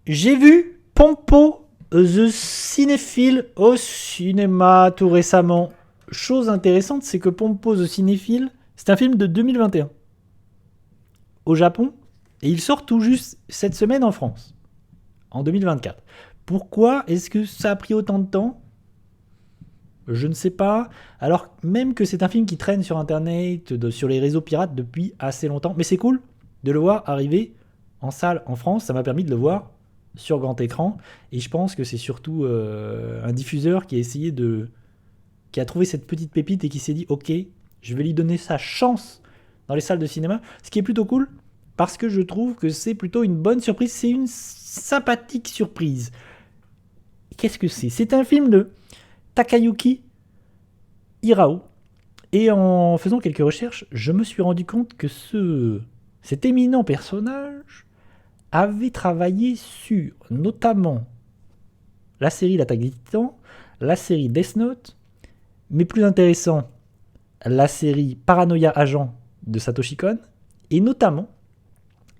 J'ai vu Pompo the Cinéphile au cinéma tout récemment. Chose intéressante, c'est que Pompo the Cinéphile, c'est un film de 2021 au Japon et il sort tout juste cette semaine en France, en 2024. Pourquoi est-ce que ça a pris autant de temps? Je ne sais pas. Alors même que c'est un film qui traîne sur internet, sur les réseaux pirates depuis assez longtemps. Mais c'est cool de le voir arriver en salle en France. Ça m'a permis de le voir sur grand écran. Et je pense que c'est surtout un diffuseur qui a essayé de... qui a trouvé cette petite pépite et qui s'est dit ok, je vais lui donner sa chance dans les salles de cinéma. Ce qui est plutôt cool parce que je trouve que c'est plutôt une bonne surprise. C'est une sympathique surprise. Qu'est-ce que c'est? C'est un film de Takayuki Hirao. Et en faisant quelques recherches, je me suis rendu compte que cet éminent personnage avait travaillé sur notamment la série L'Attaque des Titans, la série Death Note, mais plus intéressant, la série Paranoia Agent de Satoshi Kon, et notamment,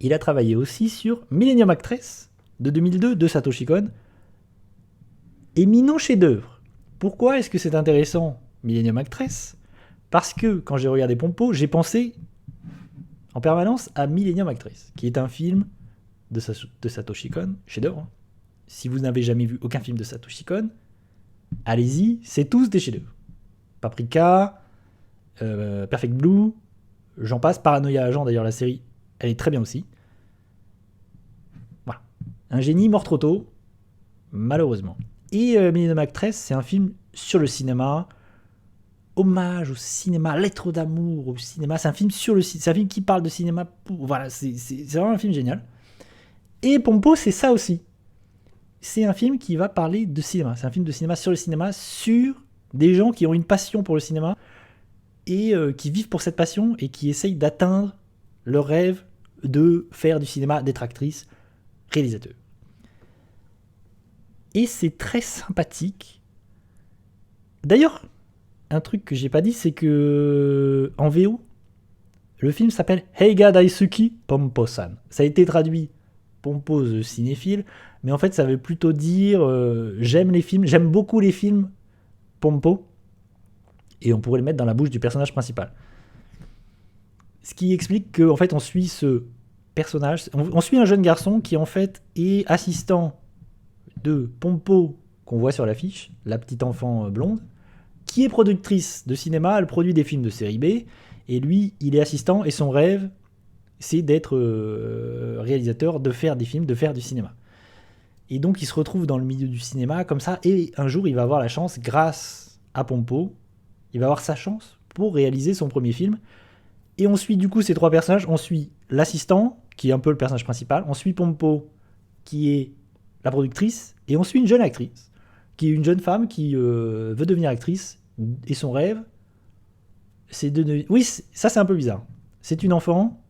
il a travaillé aussi sur Millennium Actress de 2002 de Satoshi Kon, éminent chef-d'œuvre. Pourquoi est-ce que c'est intéressant, Millennium Actress? Parce que quand j'ai regardé Pompo, j'ai pensé en permanence à Millennium Actress, qui est un film de Satoshi Kon, chef-d'œuvre. Hein. Si vous n'avez jamais vu aucun film de Satoshi Kon, allez-y, c'est tous des chefs-d'œuvre. Paprika, Perfect Blue, j'en passe, Paranoia Agent d'ailleurs, la série, elle est très bien aussi. Voilà. Un génie mort trop tôt, malheureusement. Et Millennium Actress, c'est un film sur le cinéma, hommage au cinéma, lettre d'amour au cinéma. C'est un film sur le cinéma, c'est un film qui parle de cinéma. Voilà, c'est vraiment un film génial. Et Pompo, c'est ça aussi. C'est un film qui va parler de cinéma. C'est un film de cinéma sur des gens qui ont une passion pour le cinéma et qui vivent pour cette passion et qui essayent d'atteindre leur rêve de faire du cinéma, d'être actrice, réalisateur. Et c'est très sympathique. D'ailleurs, un truc que j'ai pas dit, c'est que en VO, le film s'appelle Heiga Daisuki Pompo-san. Ça a été traduit Pompo the cinéphile, mais en fait ça veut plutôt dire j'aime les films, j'aime beaucoup les films Pompo, et on pourrait le mettre dans la bouche du personnage principal. Ce qui explique qu'en fait on suit ce personnage, on suit un jeune garçon qui en fait est assistant de Pompo qu'on voit sur l'affiche, la petite enfant blonde, qui est productrice de cinéma, elle produit des films de série B, et lui, il est assistant, et son rêve, c'est d'être réalisateur, de faire des films, de faire du cinéma. Et donc, il se retrouve dans le milieu du cinéma, comme ça, et un jour, il va avoir la chance, grâce à Pompo, il va avoir sa chance pour réaliser son premier film. Et on suit du coup ces trois personnages, on suit l'assistant, qui est un peu le personnage principal, on suit Pompo, qui est la productrice, et on suit une jeune actrice, qui est une jeune femme qui veut devenir actrice, et son rêve, c'est de... Oui, ça c'est un peu bizarre. C'est une enfant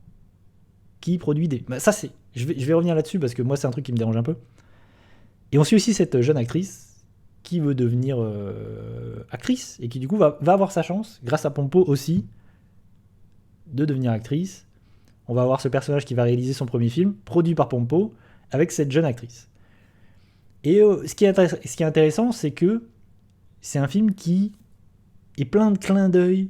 qui produit des... Ça c'est... Je vais revenir là-dessus, parce que moi c'est un truc qui me dérange un peu. Et on suit aussi cette jeune actrice qui veut devenir actrice, et qui du coup va avoir sa chance, grâce à Pompo aussi, de devenir actrice. On va avoir ce personnage qui va réaliser son premier film, produit par Pompo, avec cette jeune actrice. Et ce qui est intéressant, c'est que c'est un film qui est plein de clins d'œil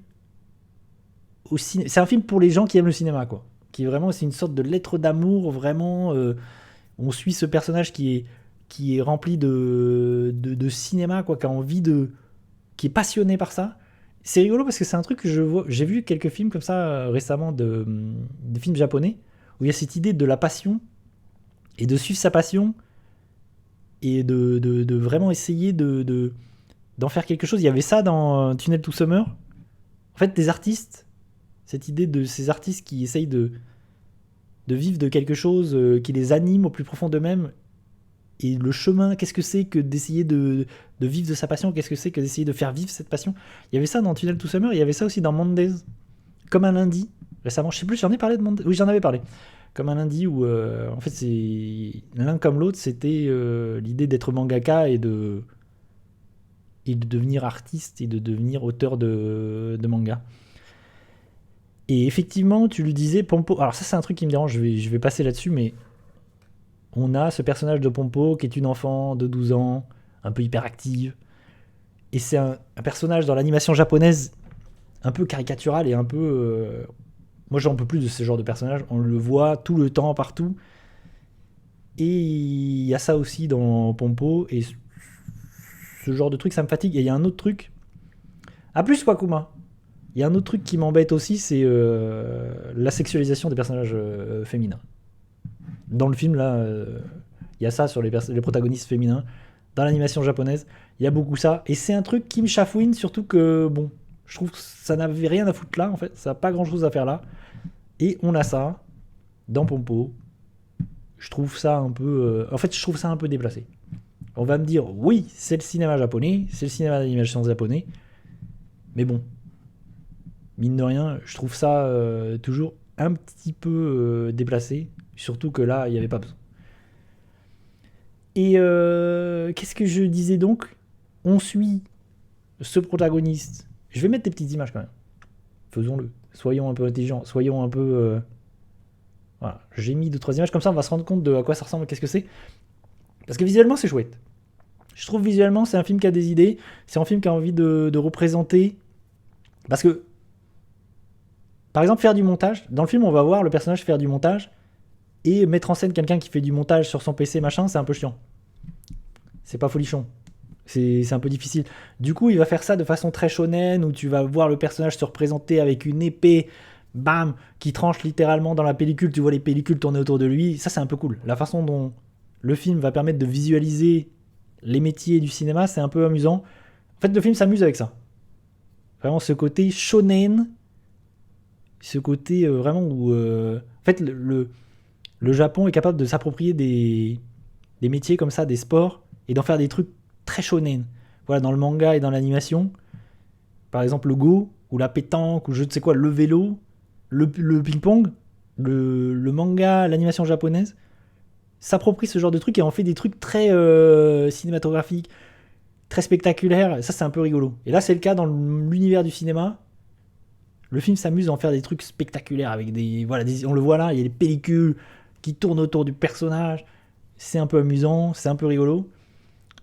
au cinéma. C'est un film pour les gens qui aiment le cinéma, quoi. Qui est vraiment, c'est une sorte de lettre d'amour, vraiment. On suit ce personnage qui est rempli de cinéma, quoi, qui a envie de... qui est passionné par ça. C'est rigolo parce que c'est un truc que j'ai vu quelques films comme ça récemment, de films japonais, où il y a cette idée de la passion, et de suivre sa passion, et de vraiment essayer d'en faire quelque chose. Il y avait ça dans Tunnel to Summer. En fait, des artistes, cette idée de ces artistes qui essayent de vivre de quelque chose qui les anime au plus profond d'eux-mêmes. Et le chemin, qu'est-ce que c'est que d'essayer de vivre de sa passion? Qu'est-ce que c'est que d'essayer de faire vivre cette passion? Il y avait ça dans Tunnel to Summer, il y avait ça aussi dans Mondays, comme un lundi, récemment. Je sais plus, j'en ai parlé de Mondays. Oui, j'en avais parlé. Comme un lundi où, en fait, c'est l'un comme l'autre, c'était l'idée d'être mangaka et de devenir artiste et de devenir auteur de manga. Et effectivement, tu le disais, Pompo. Alors, ça, c'est un truc qui me dérange, je vais passer là-dessus, mais on a ce personnage de Pompo qui est une enfant de 12 ans, un peu hyperactive. Et c'est un personnage dans l'animation japonaise un peu caricatural et un peu... moi, j'en peux plus de ce genre de personnage. On le voit tout le temps, partout. Et il y a ça aussi dans Pompo. Et ce genre de truc, ça me fatigue. Et il y a un autre truc. Ah, plus Wakuma. Il y a un autre truc qui m'embête aussi, c'est la sexualisation des personnages féminins. Dans le film, là, il y a ça sur les protagonistes féminins. Dans l'animation japonaise, il y a beaucoup ça. Et c'est un truc qui me chafouine, surtout que, bon, je trouve que ça n'avait rien à foutre là, en fait. Ça n'a pas grand-chose à faire là. Et on a ça dans Pompo. Je trouve ça un peu... en fait, je trouve ça un peu déplacé. On va me dire, oui, c'est le cinéma japonais, c'est le cinéma d'animation japonais. Mais bon, mine de rien, je trouve ça toujours un petit peu déplacé. Surtout que là, il n'y avait pas besoin. Et qu'est-ce que je disais donc? On suit ce protagoniste. Je vais mettre des petites images quand même. Faisons-le. Soyons un peu intelligents. Soyons un peu... voilà. J'ai mis 2-3 images. Comme ça, on va se rendre compte de à quoi ça ressemble. Qu'est-ce que c'est? Parce que visuellement, c'est chouette. Je trouve visuellement, c'est un film qui a des idées. C'est un film qui a envie de représenter. Parce que, par exemple, faire du montage. Dans le film, on va voir le personnage faire du montage. Et mettre en scène quelqu'un qui fait du montage sur son PC, machin, c'est un peu chiant. C'est pas folichon. C'est un peu difficile. Du coup, il va faire ça de façon très shonen, où tu vas voir le personnage se représenter avec une épée, bam, qui tranche littéralement dans la pellicule. Tu vois les pellicules tourner autour de lui. Ça, c'est un peu cool. La façon dont le film va permettre de visualiser les métiers du cinéma, c'est un peu amusant. En fait, le film s'amuse avec ça. Vraiment, ce côté shonen, ce côté vraiment où... en fait, le Japon est capable de s'approprier des métiers comme ça, des sports, et d'en faire des trucs très shonen. Voilà, dans le manga et dans l'animation, par exemple le Go, ou la pétanque, ou je ne sais quoi, le vélo, le ping-pong, le manga, l'animation japonaise, s'approprie ce genre de trucs et en fait des trucs très cinématographiques, très spectaculaires. Ça, c'est un peu rigolo. Et là, c'est le cas dans l'univers du cinéma. Le film s'amuse à en faire des trucs spectaculaires avec des... Voilà, on le voit là, il y a des pellicules qui tournent autour du personnage. C'est un peu amusant, c'est un peu rigolo.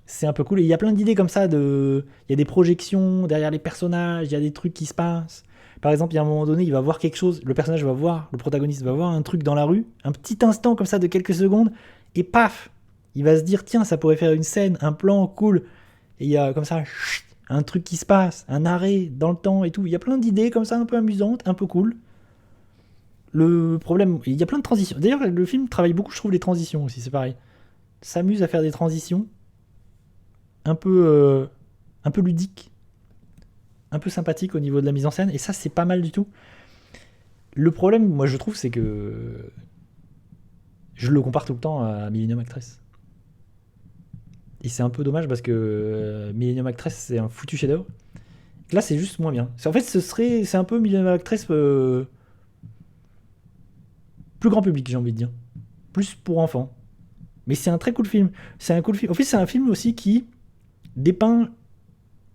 C'est un peu cool. Et il y a plein d'idées comme ça. Il y a des projections derrière les personnages, il y a des trucs qui se passent. Par exemple, il y a un moment donné, il va voir quelque chose, le personnage va voir, le protagoniste va voir un truc dans la rue, un petit instant comme ça de quelques secondes, et paf, il va se dire, tiens, ça pourrait faire une scène, un plan cool. Et il y a comme ça, un truc qui se passe, un arrêt dans le temps et tout. Il y a plein d'idées comme ça, un peu amusantes, un peu cool. Le problème, il y a plein de transitions. D'ailleurs, le film travaille beaucoup, je trouve, les transitions aussi, c'est pareil. S'amuse à faire des transitions un peu ludiques, un peu sympathiques au niveau de la mise en scène, et ça, c'est pas mal du tout. Le problème, moi, je trouve, c'est que je le compare tout le temps à Millennium Actress. Et c'est un peu dommage parce que Millennium Actress, c'est un foutu chef-d'œuvre. Là, c'est juste moins bien. En fait, c'est un peu Millennium Actress plus grand public, j'ai envie de dire. Plus pour enfants. Mais c'est un très cool film. C'est un cool film. En fait, c'est un film aussi qui dépeint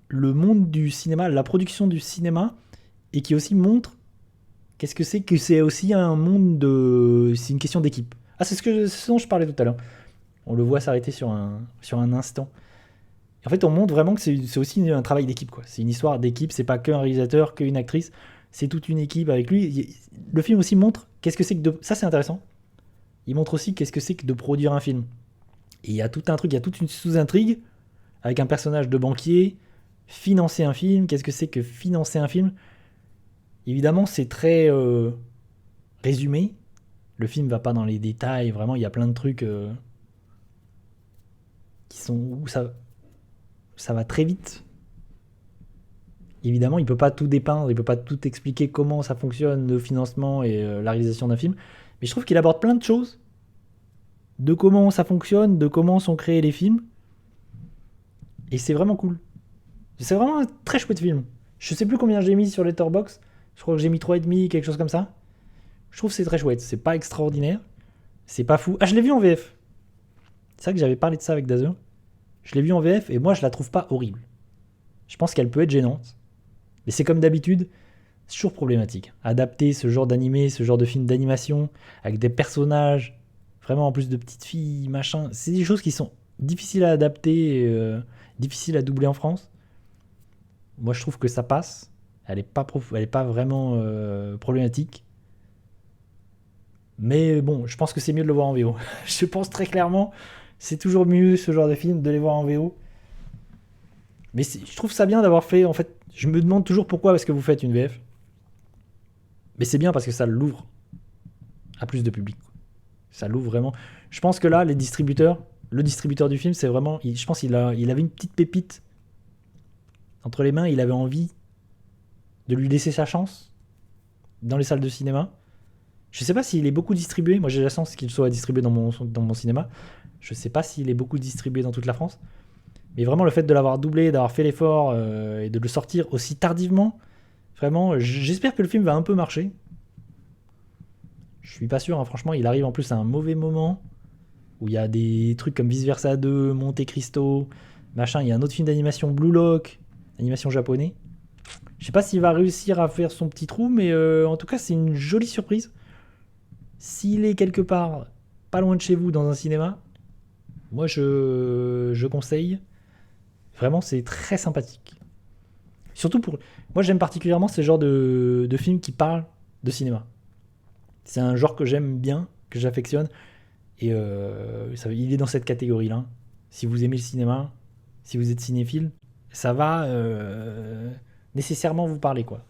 le monde du cinéma, la production du cinéma, et qui aussi montre qu'est-ce que c'est aussi un monde de... C'est une question d'équipe. Ah, c'est ce dont je parlais tout à l'heure. On le voit s'arrêter sur un instant. En fait, on montre vraiment que c'est aussi un travail d'équipe, quoi. C'est une histoire d'équipe, c'est pas qu'un réalisateur, qu'une actrice, c'est toute une équipe avec lui. Le film aussi montre qu'est-ce que c'est que de... Ça, c'est intéressant. Il montre aussi qu'est-ce que c'est que de produire un film. Et il y a tout un truc, il y a toute une sous-intrigue avec un personnage de banquier, financer un film, qu'est-ce que c'est que financer un film? Évidemment, c'est très résumé. Le film va pas dans les détails, vraiment, il y a plein de trucs qui sont où ça va très vite. Évidemment, il peut pas tout dépeindre, il peut pas tout expliquer comment ça fonctionne, le financement et la réalisation d'un film. Mais je trouve qu'il aborde plein de choses, de comment ça fonctionne, de comment sont créés les films. Et c'est vraiment cool. C'est vraiment un très chouette film. Je sais plus combien j'ai mis sur Letterboxd. Je crois que j'ai mis 3,5, quelque chose comme ça. Je trouve que c'est très chouette. C'est pas extraordinaire. C'est pas fou. Ah, je l'ai vu en VF. C'est vrai que j'avais parlé de ça avec Dazer. Je l'ai vu en VF et moi, je la trouve pas horrible. Je pense qu'elle peut être gênante. Mais c'est comme d'habitude, c'est toujours problématique. Adapter ce genre d'animé, ce genre de film d'animation, avec des personnages Vraiment, en plus de petites filles, machin. C'est des choses qui sont difficiles à adapter, difficiles à doubler en France. Moi, je trouve que ça passe. Elle est pas vraiment problématique. Mais bon, je pense que c'est mieux de le voir en VO. Je pense très clairement, c'est toujours mieux ce genre de film de les voir en VO. Mais je trouve ça bien d'avoir fait. En fait, je me demande toujours pourquoi est-ce que vous faites une VF. Mais c'est bien parce que ça l'ouvre à plus de public. Ça l'ouvre vraiment. Je pense que là, les distributeurs, le distributeur du film, c'est vraiment. Je pense il avait une petite pépite entre les mains. Il avait envie de lui laisser sa chance dans les salles de cinéma. Je sais pas s'il est beaucoup distribué. Moi, j'ai la chance qu'il soit distribué dans mon cinéma. Je sais pas s'il est beaucoup distribué dans toute la France. Mais vraiment, le fait de l'avoir doublé, d'avoir fait l'effort et de le sortir aussi tardivement, vraiment, j'espère que le film va un peu marcher. Je suis pas sûr, hein, franchement, il arrive en plus à un mauvais moment où il y a des trucs comme Vice Versa 2, Monte Cristo, machin. Il y a un autre film d'animation Blue Lock, animation japonais. Je sais pas s'il va réussir à faire son petit trou, mais en tout cas, c'est une jolie surprise. S'il est quelque part pas loin de chez vous dans un cinéma, moi je conseille. Vraiment, c'est très sympathique. Surtout pour. Moi, j'aime particulièrement ce genre de films qui parlent de cinéma. C'est un genre que j'aime bien, que j'affectionne. Et il est dans cette catégorie-là. Si vous aimez le cinéma, si vous êtes cinéphile, ça va nécessairement vous parler, quoi.